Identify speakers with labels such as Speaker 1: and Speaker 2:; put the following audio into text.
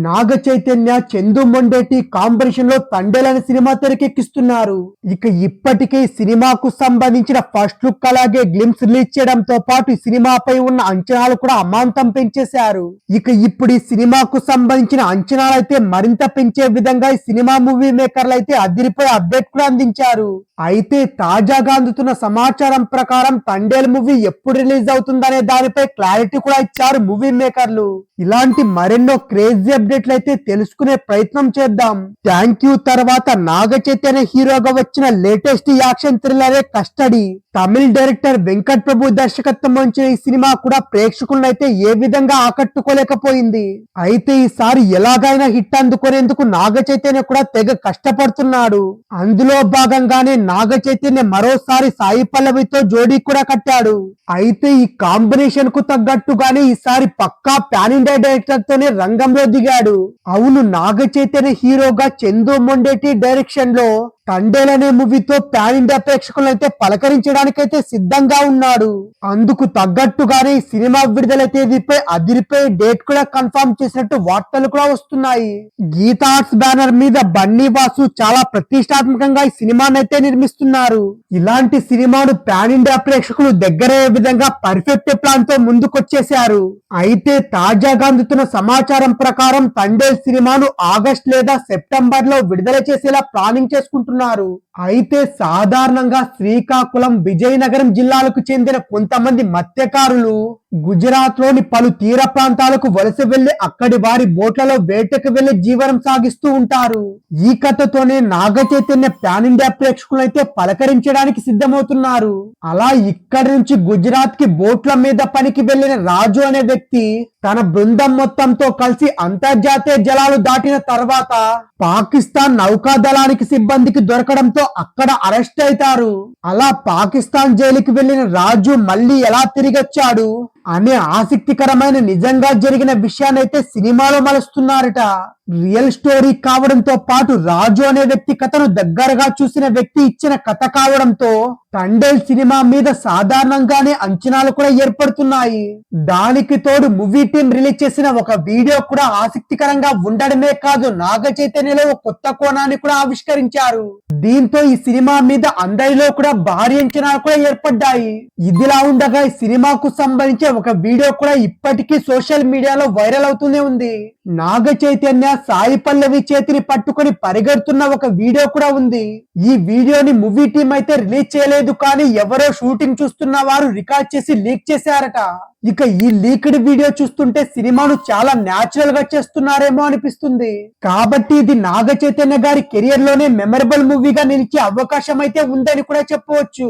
Speaker 1: Naga Chaitanya Chandu Mondeti combination లో తండేల్ అనే cinema తెరకెక్కిస్తున్నారు. ఇక ఇప్పటికే ఈ సినిమాకు సంబంధించిన ఫస్ట్ లుక్ అలాగే గ్లిమ్స్ రిలీజ్ చేయడంతో పాటు ఈ సినిమాపై ఉన్న అంచనాలు కూడా అమాంతం పెంచేశారు. ఇక ఇప్పుడు ఈ సినిమాకు సంబంధించిన అంచనాలు అయితే మరింత పెంచే విధంగా ఈ సినిమా మూవీ మేకర్లు అయితే అదిరిపోయే అప్డేట్ కూడా అందించారు. అయితే తాజాగా అందుతున్న సమాచారం ప్రకారం తండేల్ మూవీ ఎప్పుడు రిలీజ్ అవుతుందనే దానిపై క్లారిటీ కూడా ఇచ్చారు మూవీ మేకర్లు. ఇలాంటి మరెన్నో క్రేజీ అప్డేట్లు అయితే తెలుసుకునే ప్రయత్నం చేద్దాం. థ్యాంక్ యూ తర్వాత నాగ చైతన్య హీరోగా వచ్చిన లేటెస్ట్ యాక్షన్ థ్రిల్లరే కస్టడీ. తమిళ డైరెక్టర్ వెంకట్ ప్రభు దర్శకత్వం వహించిన ఈ సినిమా కూడా ప్రేక్షకులను అయితే ఏ విధంగా ఆకట్టుకోలేకపోయింది. అయితే ఈసారి ఎలాగైనా హిట్ అందుకునేందుకు నాగ చైతన్య కూడా తెగ కష్టపడుతున్నాడు. అందులో భాగంగానే నాగ చైతన్య మరోసారి సాయి పల్లవితో జోడీ కూడా కట్టాడు. అయితే ఈ కాంబినేషన్ కు తగ్గట్టుగానే ఈసారి పక్కా పాన్ ఇండియా డైరెక్టర్ తోనే రంగంలో దిగాడు. అవును, నాగ చైతన్య హీరోగా చందు మొండేటి డైరెక్షన్ లో తండేల్ అనే మూవీతో పాన్ ఇండియా ప్రేక్షకులను అయితే పలకరించడానికైతే సిద్ధంగా ఉన్నాడు. అందుకు తగ్గట్టుగానే ఈ సినిమా విడుదల తేదీపై అదిరిపోయే డేట్ కూడా కన్ఫర్మ్ చేసినట్టు వార్తలు కూడా వస్తున్నాయి. గీతా ఆర్ట్స్ బ్యానర్ మీద బన్నీ వాసు చాలా ప్రతిష్టాత్మకంగా ఈ సినిమాని అయితే నిర్మిస్తున్నారు. ఇలాంటి సినిమాను పాన్ ఇండియా ప్రేక్షకులు దగ్గరయ్యే విధంగా పర్ఫెక్ట్ ప్లాన్ తో ముందుకొచ్చేశారు. అయితే తాజాగా అందుతున్న సమాచారం ప్రకారం తండేల్ సినిమాను ఆగస్ట్ లేదా సెప్టెంబర్ లో విడుదల చేసేలా ప్లానింగ్ చేసుకుంటున్నారు. అయితే సాధారణంగా శ్రీకాకుళం, విజయనగరం జిల్లాలకు చెందిన కొంతమంది మత్స్యకారులు గుజరాత్ లోని పలు తీర ప్రాంతాలకు వలస వెళ్లి అక్కడి వారి బోట్లలో వేటకు వెళ్లి జీవనం సాగిస్తూ ఉంటారు. ఈ కథతోనే నాగ చైతన్య పాన్ ఇండియా ప్రేక్షకులైతే పలకరించడానికి సిద్ధమవుతున్నారు. అలా ఇక్కడి నుంచి గుజరాత్ కి బోట్ల మీద పనికి వెళ్లిన రాజు అనే వ్యక్తి తన బృందం మొత్తంతో కలిసి అంతర్జాతీయ జలాలు దాటిన తర్వాత పాకిస్తాన్ నౌకాదళానికి సిబ్బందికి దొరకడంతో అక్కడ అరెస్ట్ అవుతారు. అలా పాకిస్తాన్ జైలుకి వెళ్లిన రాజు మళ్ళీ ఎలా తిరిగొచ్చాడు అనే ఆసక్తికరమైన నిజంగా జరిగిన విషయాన్ని అయితే సినిమాలో మలుస్తున్నారట. రియల్ స్టోరీ కావడంతో పాటు రాజు అనే వ్యక్తి కథను దగ్గరగా చూసిన వ్యక్తి ఇచ్చిన కథ కావడంతో తండేల్ సినిమా మీద సాధారణంగానే అంచనాలు కూడా ఏర్పడుతున్నాయి. దానికి తోడు మూవీ టీం రిలీజ్ చేసిన ఒక వీడియో కూడా ఆసక్తికరంగా ఉండడమే కాదు, నాగ చైతన్యలో ఒక కొత్త కోణాన్ని కూడా ఆవిష్కరించారు. దీంతో ఈ సినిమా మీద అందరిలో కూడా భారీ అంచనాలు కూడా ఏర్పడ్డాయి. ఇదిలా ఉండగా ఈ సినిమాకు సంబంధించి ఒక వీడియో కూడా ఇప్పటికీ సోషల్ మీడియాలో వైరల్ అవుతూనే ఉంది. నాగ చైతన్య సాయి పల్లవి చేతిని పట్టుకొని పరిగెడుతున్న ఒక వీడియో కూడా ఉంది. ఈ వీడియోని మూవీ టీం అయితే రిలీజ్ చేయలేదు, కానీ ఎవరో షూటింగ్ చూస్తున్న వారు రికార్డ్ చేసి లీక్ చేశారట. ఇక ఈ లీక్డ్ వీడియో చూస్తుంటే సినిమాను చాలా న్యాచురల్ గా చేస్తున్నారేమో అనిపిస్తుంది. కాబట్టి ఇది నాగ చైతన్య గారి కెరియర్ లోనే మెమరబుల్ మూవీగా నిలిచే అవకాశం అయితే ఉందని కూడా చెప్పవచ్చు.